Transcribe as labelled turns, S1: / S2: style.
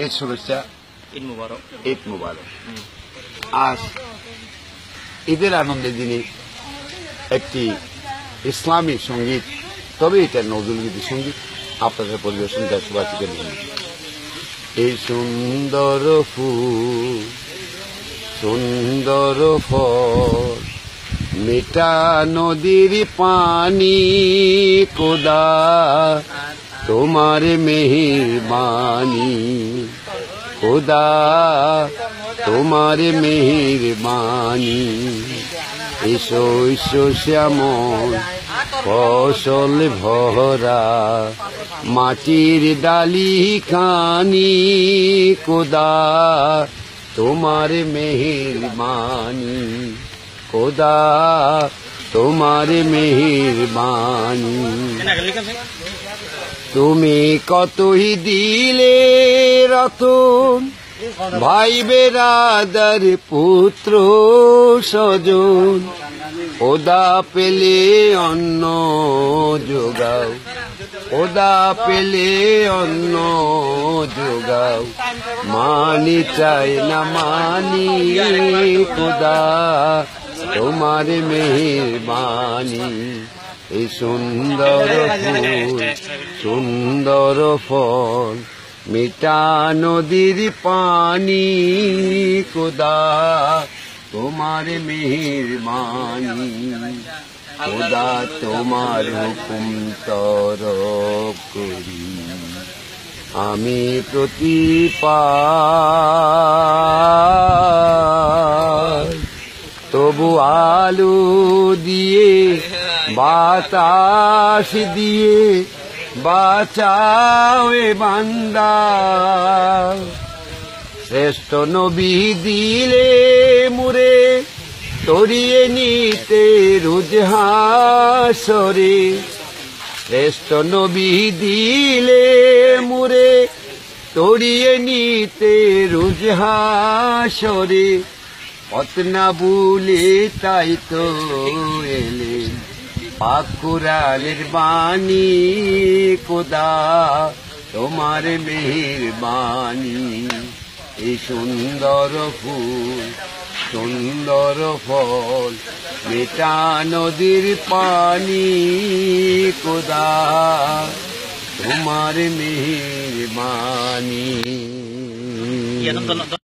S1: ঈদ শুভেচ্ছা,
S2: ঈদ মুবারক।
S1: ঈদ মুবারক। আজ ঈদের আনন্দের দিনে একটি ইসলামী সঙ্গীত, তবে এটা নজরুলগীতি সঙ্গীত আপনাদের পরিবেশন দেশবাসীকে নিয়ে। এই সুন্দর ফুল, সুন্দর ফল, মিঠা নদীর পানি, খোদা তোমার মেহেরবানি, খোদা তোমার মেহেরবানি। এসো এসো শ্যামল ফসল ভরা মাটির ডালি খানি, খোদা তোমার মেহেরবানি, খোদা তোমার মেহেরবানি। তুমি কতই দিলে রতন, ভাই বেরাদার পুত্র স্বজন, খোদা পেলে অন্ন যোগাও, খোদা পেলে অন্ন যোগাও, মানি চাই না মানি, খোদা তোমার মেহেরবানি। এই সুন্দর ফুল, সুন্দর ফল, মিঠা নদীর পানি, খোদা তোমার মেহেরবানি, খোদা তোমার হুকুম তরক করি আমি প্রতিপাল। তবু আলো দিয়ে বাতাস দিয়ে বাঁচাও এ বান্দা, শ্রেষ্ঠ নবী দিলে মুরে তরিয়ে নিতে রোজ হাসরে, শ্রেষ্ঠ নবী দিলে মুরে তরিয়ে নিতে রোজ হাসরে। পথ না ভুলে তাই তো এলেন পাক কুরআনের বাণী, খোদা তোমার মেহেরবানি। এই সুন্দর ফুল, সুন্দর ফল, মিঠা নদীর পানি, খোদা তোমার মেহেরবানি।